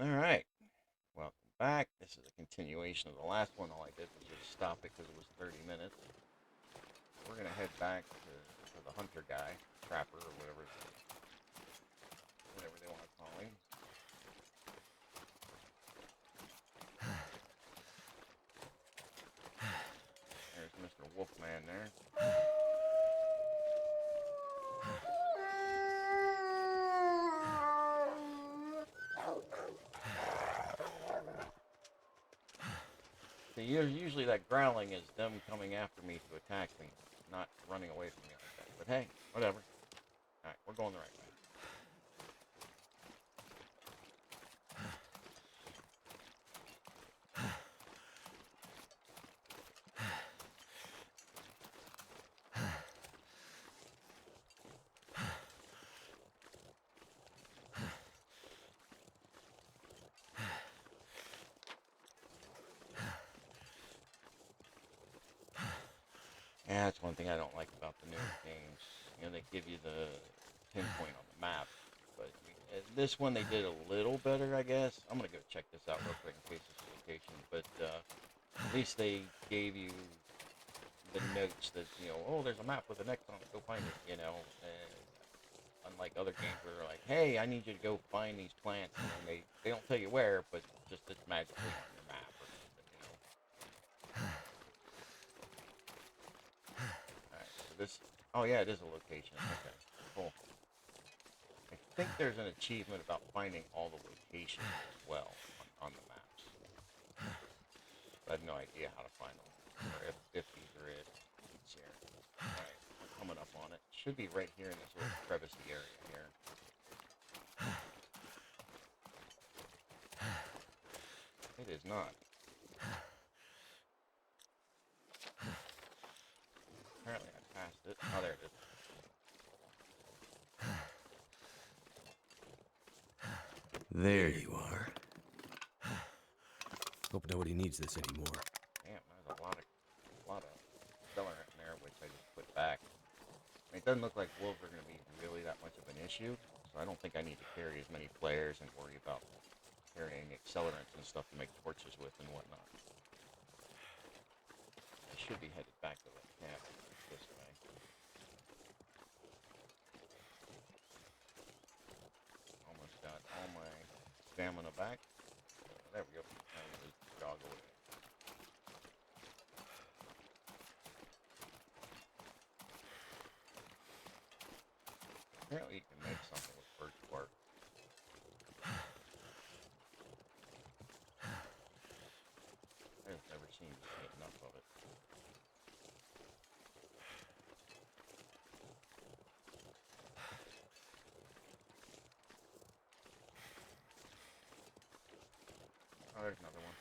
Alright, welcome back. This is a continuation of the last one. All I did was just stop it because it was 30 minutes. We're going to head back to the hunter guy, trapper, or whatever they want to call him. There's Mr. Wolfman there. So usually that growling is them coming after me to attack me, not running away from me like that. But hey, whatever. Alright, we're going the right way. Yeah, that's one thing I don't like about the new games. You know, they give you the pinpoint on the map, but this one they did a little better, I guess. I'm gonna go check this out real quick in case it's a location, but at least they gave you the notes that oh, there's a map with an X on it. Go find it. And unlike other games where they're like, hey, I need you to go find these plants, and then they don't tell you where, but just it's magically on your map or something. All right, so this. Oh yeah, it is a location. Okay, cool. I think there's an achievement about finding all the locations as well on the maps. But I have no idea how to find them, or if these are it. Let's see here. Alright, we're coming up on it. Should be right here in this little crevice area here. It is not. Apparently I passed it. Oh, there it is. There you are. Hope nobody needs this anymore. Damn, there's a lot of accelerant in there, which I just put back. I mean, it doesn't look like wolves are going to be really that much of an issue, so I don't think I need to carry as many players and worry about carrying accelerants and stuff to make torches with and whatnot. I should be headed back to the camp this way. Almost got all my stamina back. There we go. Now we just jog away. Apparently you can make something with birch bark. I've never seen enough of it. Oh, there's another one.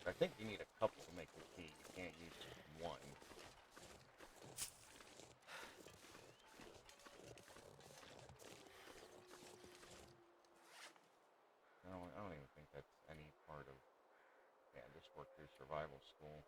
I think you need a couple to make the key. You can't use just one. I don't even think that's any part of... Yeah, just work through survival school.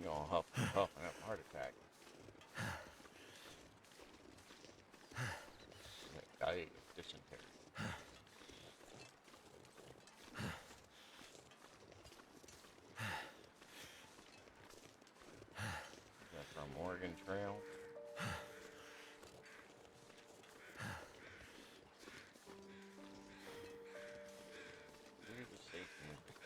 You all huff and puff and have a heart attack. Die of dysentery. That's from Oregon Trail. Here's the safe music.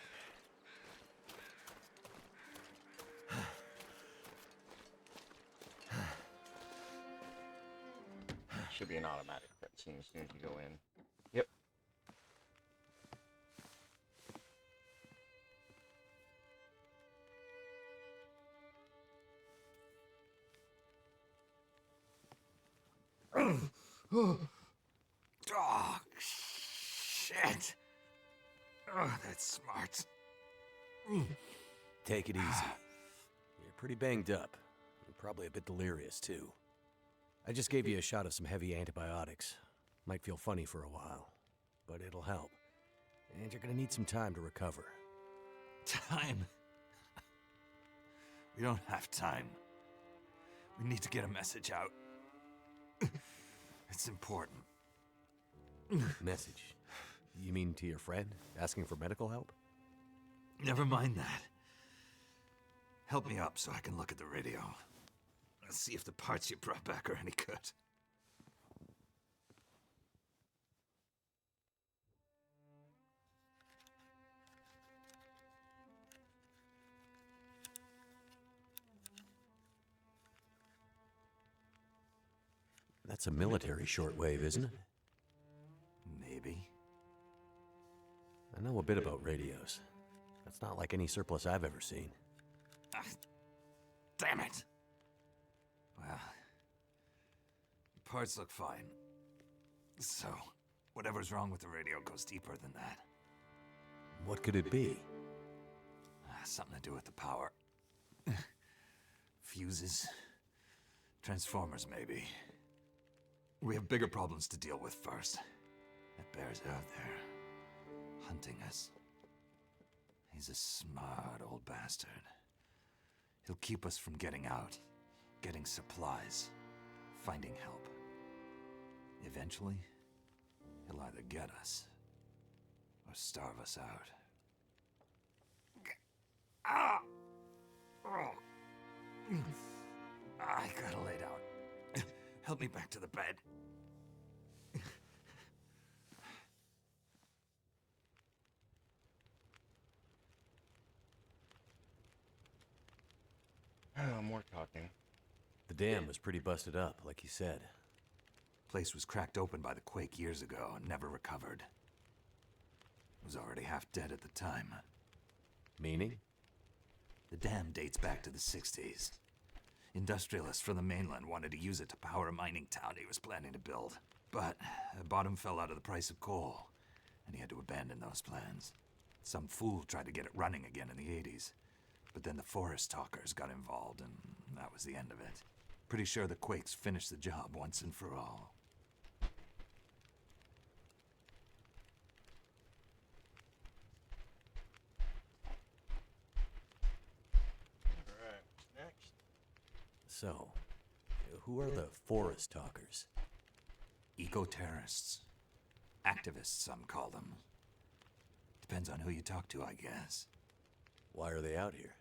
Should be an automatic cutscene as soon as you go in. Yep. Oh, shit. Oh, that's smart. Take it easy. You're pretty banged up. You're probably a bit delirious, too. I just gave you a shot of some heavy antibiotics. Might feel funny for a while, but it'll help. And you're gonna need some time to recover. Time? We don't have time. We need to get a message out. It's important. Message? You mean to your friend, asking for medical help? Never mind that. Help me up so I can look at the radio. Let's see if the parts you brought back are any good. That's a military shortwave, isn't it? Maybe. I know a bit about radios. That's not like any surplus I've ever seen. Ah, damn it! Well, the parts look fine. So, whatever's wrong with the radio goes deeper than that. What could it be? Something to do with the power. Fuses. Transformers, maybe. We have bigger problems to deal with first. That bear's out there, hunting us. He's a smart old bastard. He'll keep us from getting out, getting supplies, finding help. Eventually, he'll either get us, or starve us out. Ah! Oh. I gotta lay down. Help me back to the bed. More talking. The dam was pretty busted up, like you said. Place was cracked open by the quake years ago and never recovered. Was already half dead at the time. Meaning? The dam dates back to the 60s. Industrialists from the mainland wanted to use it to power a mining town he was planning to build. But the bottom fell out of the price of coal, and he had to abandon those plans. Some fool tried to get it running again in the 80s. But then the forest talkers got involved, and that was the end of it. Pretty sure the quakes finished the job once and for all. Alright, next. So, who are the forest talkers? Eco-terrorists. Activists, some call them. Depends on who you talk to, I guess. Why are they out here?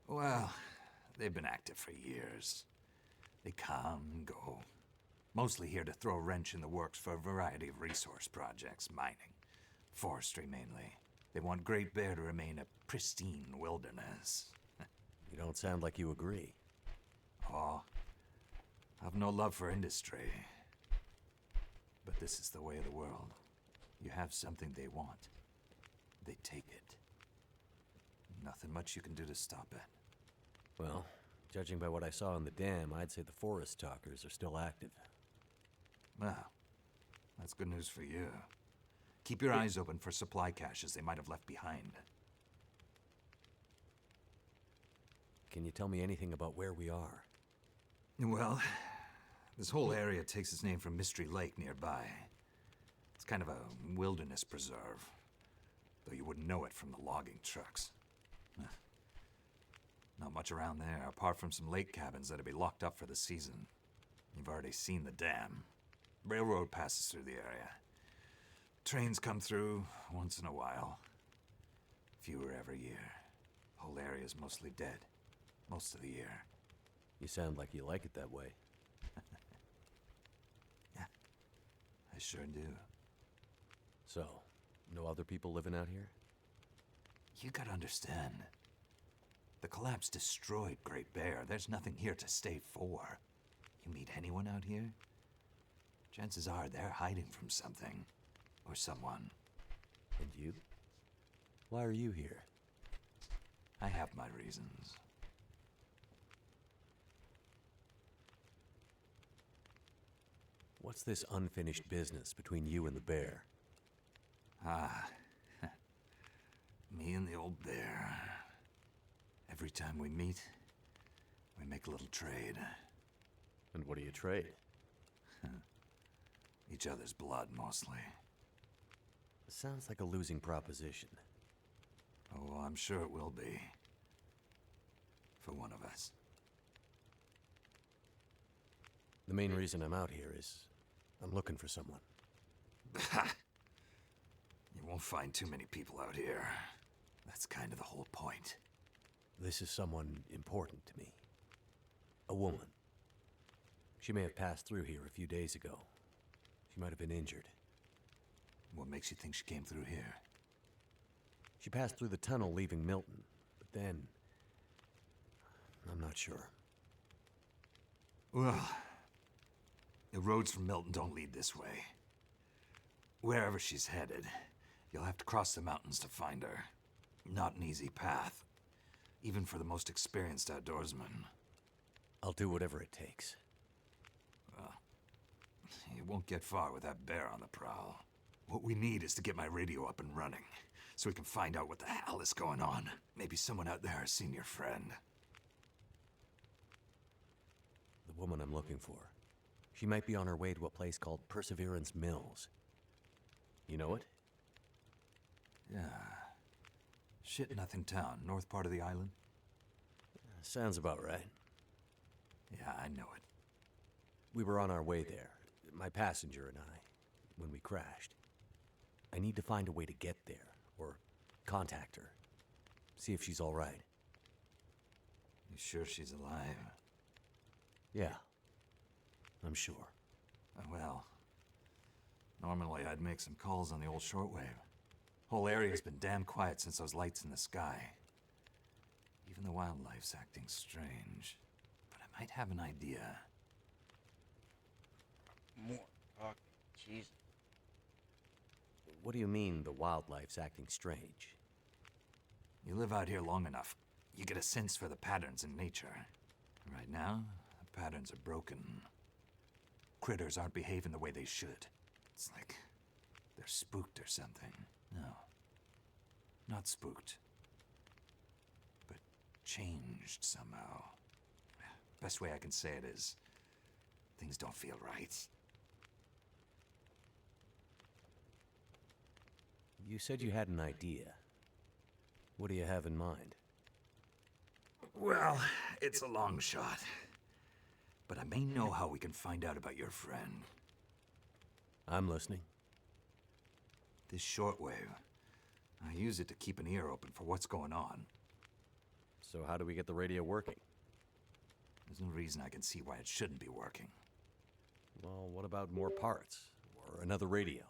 Well, they've been active for years. They come and go. Mostly here to throw a wrench in the works for a variety of resource projects, mining, forestry mainly. They want Great Bear to remain a pristine wilderness. You don't sound like you agree. Oh, I've no love for industry. But this is the way of the world. You have something they want. They take it. Nothing much you can do to stop it. Well, judging by what I saw in the dam, I'd say the forest talkers are still active. Well, that's good news for you. Keep your eyes open for supply caches they might have left behind. Can you tell me anything about where we are? Well, this whole area takes its name from Mystery Lake nearby. It's kind of a wilderness preserve, though you wouldn't know it from the logging trucks. Not much around there, apart from some lake cabins that'd be locked up for the season. You've already seen the dam. Railroad passes through the area. Trains come through once in a while. Fewer every year. Whole area's mostly dead. Most of the year. You sound like you like it that way. Yeah, I sure do. So, no other people living out here? You gotta understand. The collapse destroyed Great Bear. There's nothing here to stay for. You meet anyone out here? Chances are they're hiding from something. Or someone. And you? Why are you here? I have my reasons. What's this unfinished business between you and the bear? Ah. Me and the old bear. Every time we meet, we make a little trade. And what do you trade? Each other's blood, mostly. Sounds like a losing proposition. Oh, I'm sure it will be. For one of us. The main reason I'm out here is I'm looking for someone. You won't find too many people out here. That's kind of the whole point. This is someone important to me. A woman. She may have passed through here a few days ago. She might have been injured. What makes you think she came through here? She passed through the tunnel leaving Milton, but then... I'm not sure. Well, the roads from Milton don't lead this way. Wherever she's headed, you'll have to cross the mountains to find her. Not an easy path, even for the most experienced outdoorsman. I'll do whatever it takes. You won't get far with that bear on the prowl. What we need is to get my radio up and running, so we can find out what the hell is going on. Maybe someone out there has seen your friend. The woman I'm looking for. She might be on her way to a place called Perseverance Mills. You know it? Yeah. Shit Nothing Town, north part of the island? Sounds about right. Yeah, I know it. We were on our way there, my passenger and I, when we crashed. I need to find a way to get there, or contact her. See if she's all right. You sure she's alive? Yeah, I'm sure. Well, normally I'd make some calls on the old shortwave. Whole area's been damn quiet since those lights in the sky. Even the wildlife's acting strange. But I might have an idea. More talking. Jesus. What do you mean the wildlife's acting strange? You live out here long enough, you get a sense for the patterns in nature. Right now, the patterns are broken. Critters aren't behaving the way they should. It's like they're spooked or something. No. Not spooked. But changed somehow. Best way I can say it is, things don't feel right. You said you had an idea. What do you have in mind? Well, it's a long shot. But I may know how we can find out about your friend. I'm listening. This shortwave, I use it to keep an ear open for what's going on. So how do we get the radio working? There's no reason I can see why it shouldn't be working. Well, what about more parts? Or another radio?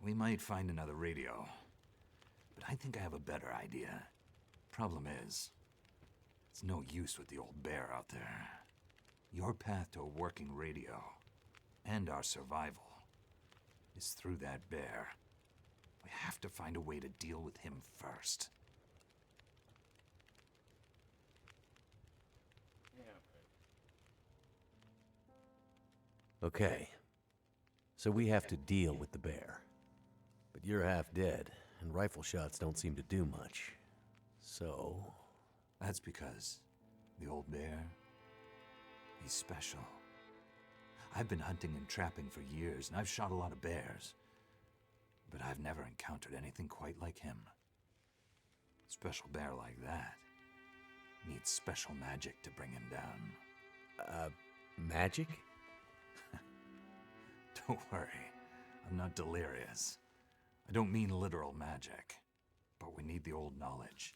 We might find another radio. But I think I have a better idea. Problem is, it's no use with the old bear out there. Your path to a working radio, and our survival, is through that bear. We have to find a way to deal with him first. Okay. So we have to deal with the bear. But you're half dead, and rifle shots don't seem to do much. So... That's because the old bear, he's special. I've been hunting and trapping for years, and I've shot a lot of bears. But I've never encountered anything quite like him. Special bear like that needs special magic to bring him down. Magic? Don't worry, I'm not delirious. I don't mean literal magic, but we need the old knowledge.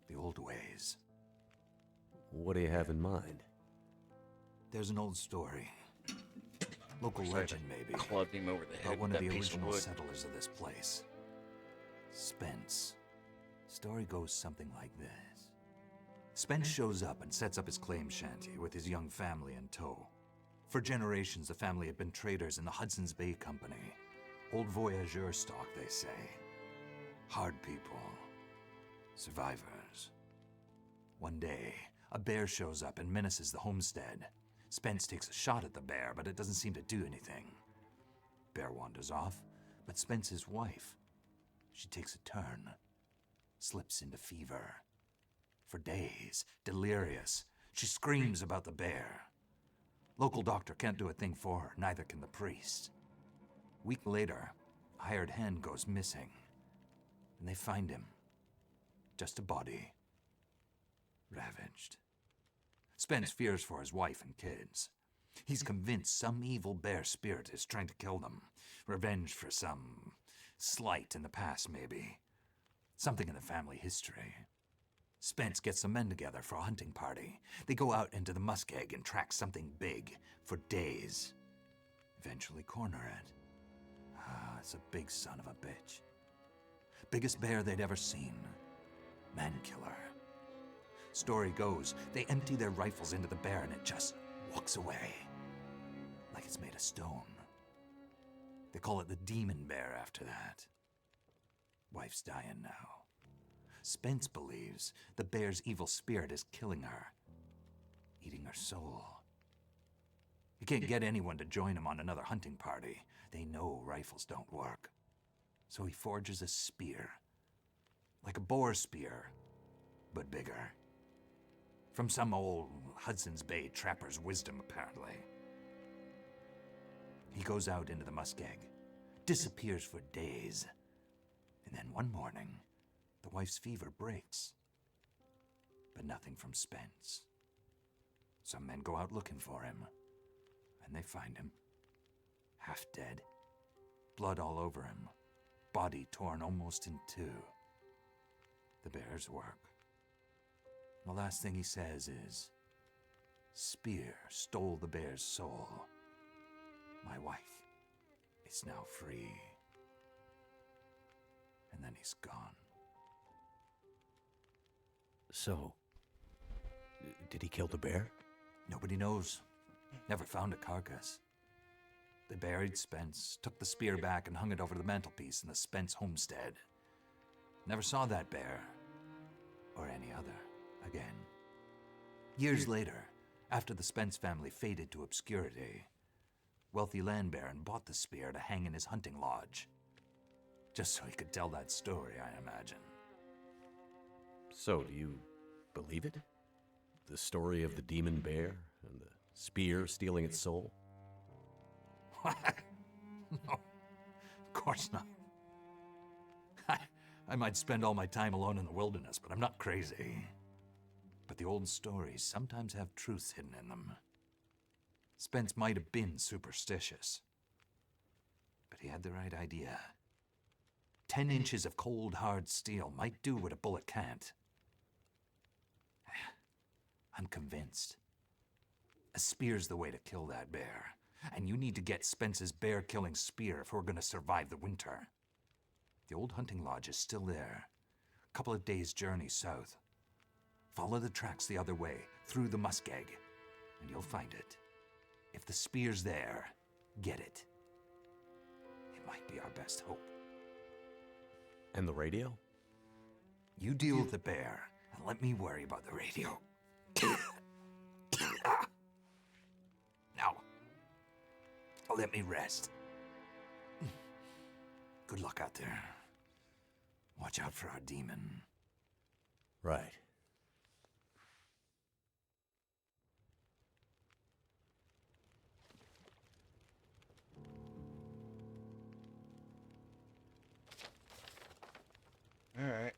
The old ways. What do you have in mind? There's an old story. Local legend, maybe. Clubbed him over the head About one with of that the piece of original wood. settlers of this place. Spence. Story goes something like this. Spence shows up and sets up his claim shanty with his young family in tow. For generations, the family had been traders in the Hudson's Bay Company. Old voyageur stock, they say. Hard people. Survivors. One day, a bear shows up and menaces the homestead. Spence takes a shot at the bear, but it doesn't seem to do anything. Bear wanders off, but Spence's wife, she takes a turn. Slips into fever. For days, delirious, she screams about the bear. Local doctor can't do a thing for her, neither can the priest. Week later, a hired hand goes missing, and they find him. Just a body. Ravaged. Spence fears for his wife and kids. He's convinced some evil bear spirit is trying to kill them. Revenge for some slight in the past, maybe. Something in the family history. Spence gets some men together for a hunting party. They go out into the muskeg and track something big for days. Eventually corner it. It's a big son of a bitch. Biggest bear they'd ever seen. Man-killer. Story goes, they empty their rifles into the bear and it just walks away. Like it's made of stone. They call it the demon bear after that. Wife's dying now. Spence believes the bear's evil spirit is killing her. Eating her soul. He can't get anyone to join him on another hunting party. They know rifles don't work. So he forges a spear. Like a boar spear, but bigger. From some old Hudson's Bay trapper's wisdom, apparently. He goes out into the muskeg, disappears for days, and then one morning, the wife's fever breaks. But nothing from Spence. Some men go out looking for him, and they find him. Half dead, blood all over him, body torn almost in two. The bear's work. The last thing he says is, "Spear stole the bear's soul. My wife is now free." And then he's gone. So, did he kill the bear? Nobody knows. Never found a carcass. They buried Spence, took the spear back and hung it over the mantelpiece in the Spence homestead. Never saw that bear, or any other, again. Years later, after the Spence family faded to obscurity, wealthy land baron bought the spear to hang in his hunting lodge. Just so he could tell that story, I imagine. So, do you believe it? The story of the demon bear and the spear stealing its soul? No, of course not. I might spend all my time alone in the wilderness, but I'm not crazy. But the old stories sometimes have truth hidden in them. Spence might have been superstitious, but he had the right idea. 10 inches of cold, hard steel might do what a bullet can't. I'm convinced. A spear's the way to kill that bear. And you need to get Spence's bear-killing spear if we're going to survive the winter. The old hunting lodge is still there. A couple of days' journey south. Follow the tracks the other way, through the muskeg, and you'll find it. If the spear's there, get it. It might be our best hope. And the radio? You deal with the bear, and let me worry about the radio. Now, let me rest. Good luck out there. Watch out for our demon. Right. Alright.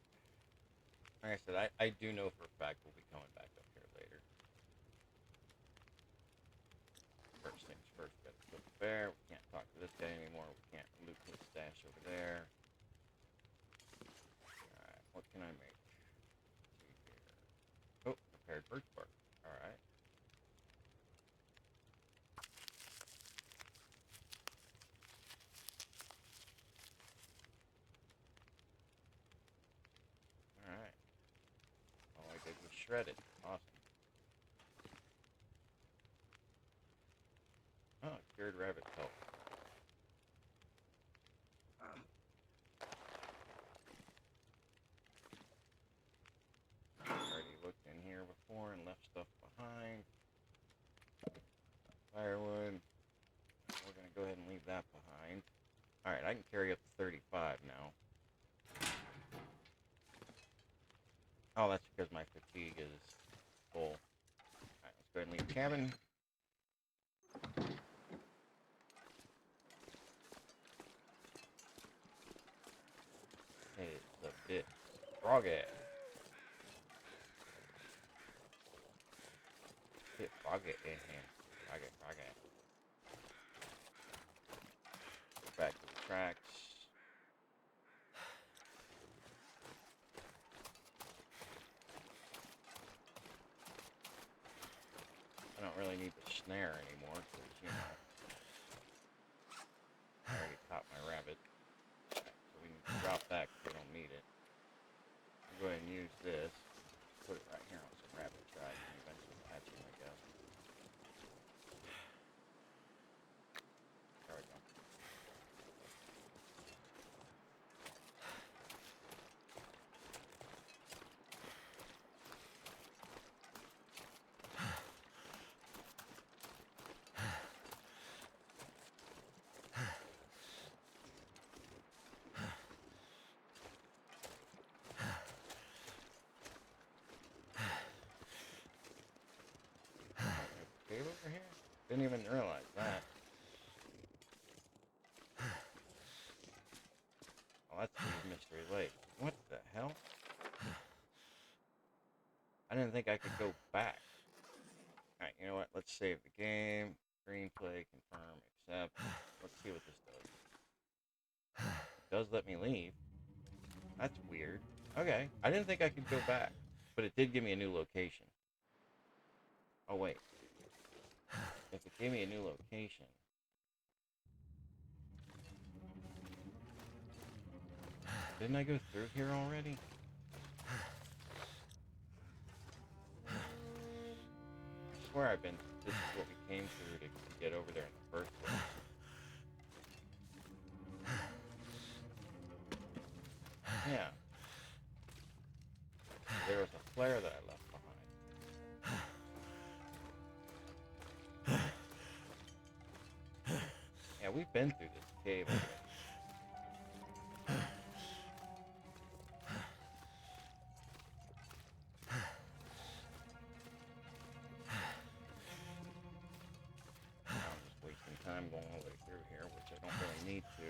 Like I said, I do know for a fact we'll be coming back up here later. First things first, gotta kill the bear. We can't talk to this guy anymore. We can't loot his stash over there. Alright, what can I make? See here. Oh, prepared birch bark. Alright. Alright. All I did was shred it. Awesome. Scared rabbit help. Already looked in here before and left stuff behind. Firewood. We're gonna go ahead and leave that behind. Alright, I can carry up to 35 now. Oh, that's because my fatigue is full. Alright, let's go ahead and leave the cabin. Hey, it's a bit froggy. Bit froggy in here. Froggy. Back to the tracks. I don't really need the snare anymore because, you know, I already caught my rabbit. So we can drop that because we don't need it. I'll go ahead and use this. Put it right here on some rabbit tracks and eventually catch him, I guess. There we go. Cave over here? Didn't even realize that. Oh, that's the Mystery Lake. What the hell? I didn't think I could go back. Alright, you know what? Let's save the game. Green play, confirm, accept. Let's see what this does. It does let me leave. That's weird. Okay, I didn't think I could go back. But it did give me a new location. Oh, wait. If it gave me a new location... Didn't I go through here already? I swear I've been... This is what we came through to get over there in the first place. Yeah. There was a flare that I left behind. Yeah, we've been through this cave already. I'm just wasting time going all the way through here, which I don't really need to.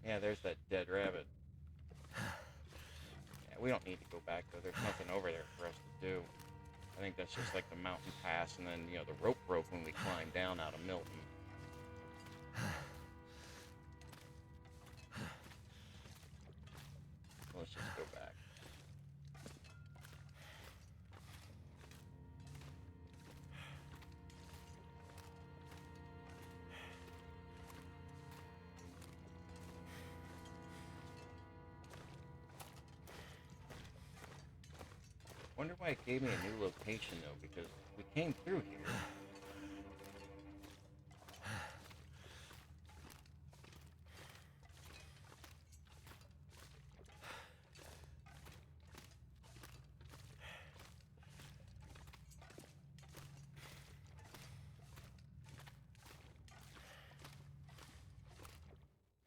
Yeah, there's that dead rabbit. Yeah, we don't need to go back, though. There's nothing over there for us to do. I think that's just like the mountain pass, and then, you know, the rope broke when we climbed down out of Milton. So let's just go back. Wonder why it gave me a new location, though, because we came through here.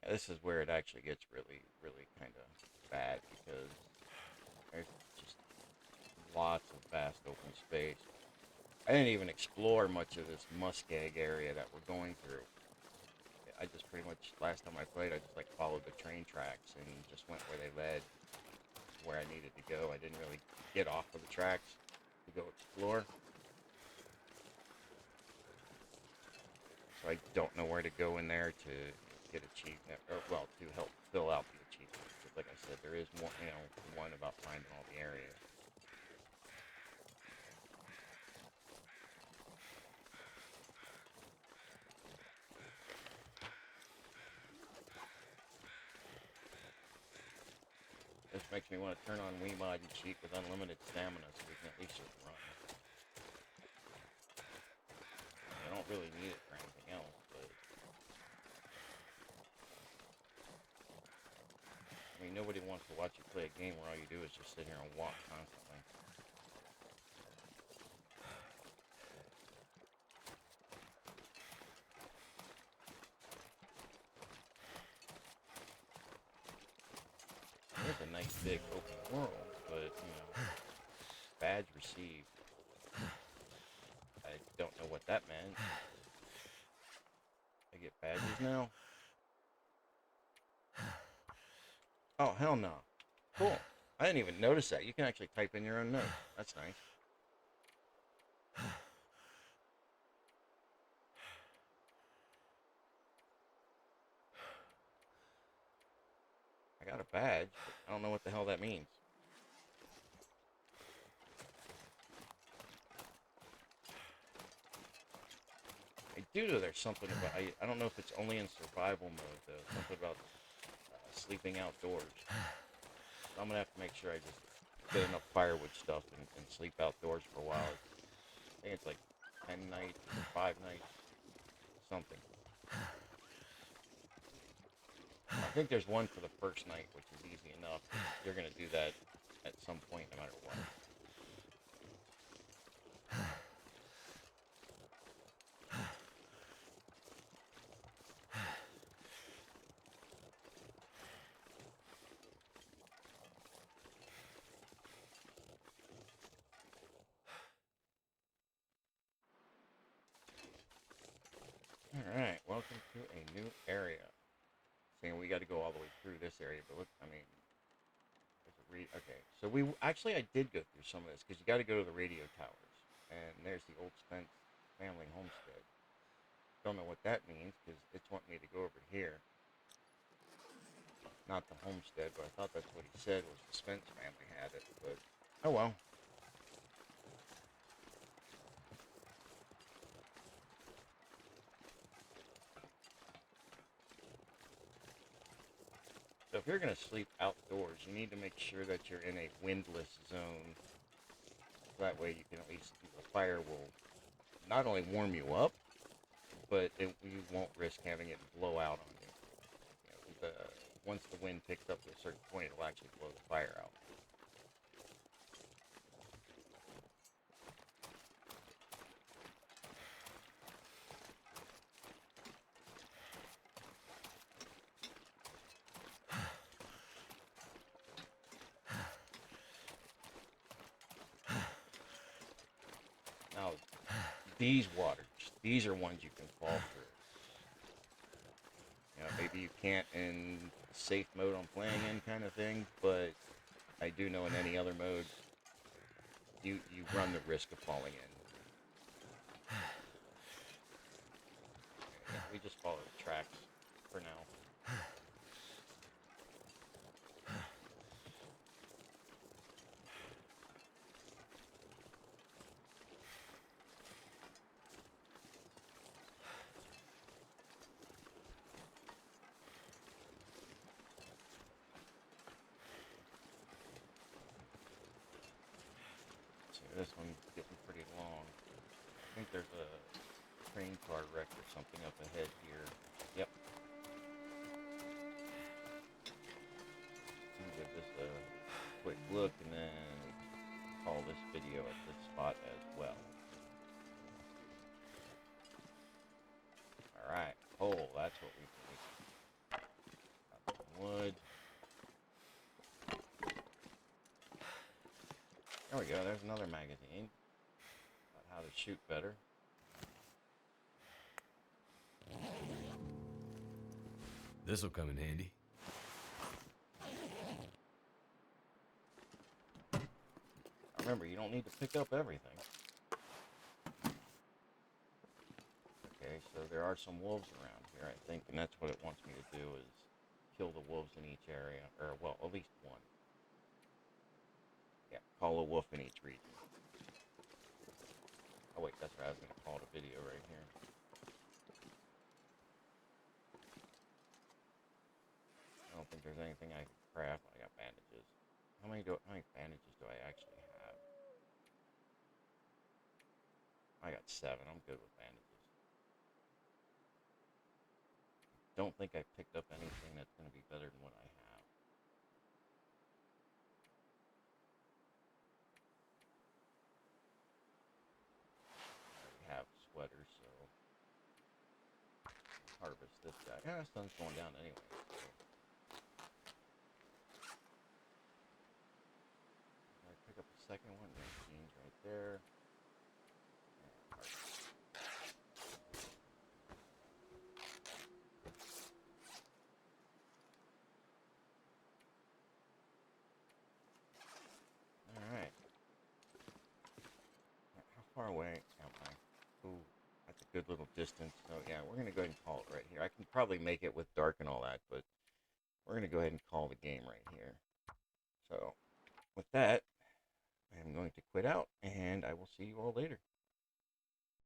Yeah, this is where it actually gets really, really kind of bad, because there's just lots of vast open space. I didn't even explore much of this muskeg area that we're going through. I just pretty much, last time I played, I just like followed the train tracks and just went where they led, where I needed to go. I didn't really get off of the tracks to go explore. So I don't know where to go in there to get achievement, or well, to help fill out the achievement. Because like I said, there is one, you know, one about finding all the areas. This makes me want to turn on Wiimod and cheat with unlimited stamina so we can at least just run. I don't really need it for anything else, but... I mean, nobody wants to watch you play a game where all you do is just sit here and walk constantly. There's a nice big open world, but, you know, badge received. I don't know what that meant. I get badges now? Oh, hell no. Cool. I didn't even notice that. You can actually type in your own note. That's nice. I got a badge, but I don't know what the hell that means. I do know there's something about... I don't know if it's only in survival mode, though. Something about sleeping outdoors. So I'm going to have to make sure I just get enough firewood stuff and sleep outdoors for a while. I think it's like 10 nights, 5 nights, something. I think there's one for the first night, which is easy enough. You're going to do that at some point, no matter what. Alright, welcome to a new area. Saying we got to go all the way through this area, but look, I mean, okay, so I did go through some of this, because you got to go to the radio towers, and there's the old Spence family homestead. Don't know what that means, because it's wanting me to go over here. Not the homestead, but I thought that's what he said, was the Spence family had it, but, oh well. So if you're going to sleep outdoors, you need to make sure that you're in a windless zone. That way you can at least, the fire will not only warm you up, but you won't risk having it blow out on you. You know, once the wind picks up to a certain point, it'll actually blow the fire out. Now, these waters, these are ones you can fall through. You know, maybe you can't in safe mode I'm playing in kind of thing, but I do know in any other mode, you run the risk of falling in. Yeah, we just follow the tracks for now. This one's getting pretty long. I think there's a train car wreck or something up ahead here. Yep. I'll give this a quick look and then call this video at this spot as well. Alright, coal, that's what we need. Got some wood. There we go, there's another magazine. About how to shoot better. This'll come in handy. Remember, you don't need to pick up everything. Okay, so there are some wolves around here, I think, and that's what it wants me to do, is kill the wolves in each area, or, well, at least one. Yeah, call a wolf in each region. Oh wait, that's right, I was going to call it a video right here. I don't think there's anything I can craft. I got bandages. how many bandages do I actually have? I got 7. I'm good with bandages. Don't think I picked up anything that's going to be better than what I have. I already have sweaters, so harvest this guy. Yeah, the sun's going down anyway. So. I pick up a second one. There's jeans right there. Alright. How far away am I? Ooh, that's a good little distance. So yeah, we're going to go ahead and call it right here. I can probably make it with dark and all that, but we're going to go ahead and call the game right here. So with that, I am going to quit out, and I will see you all later.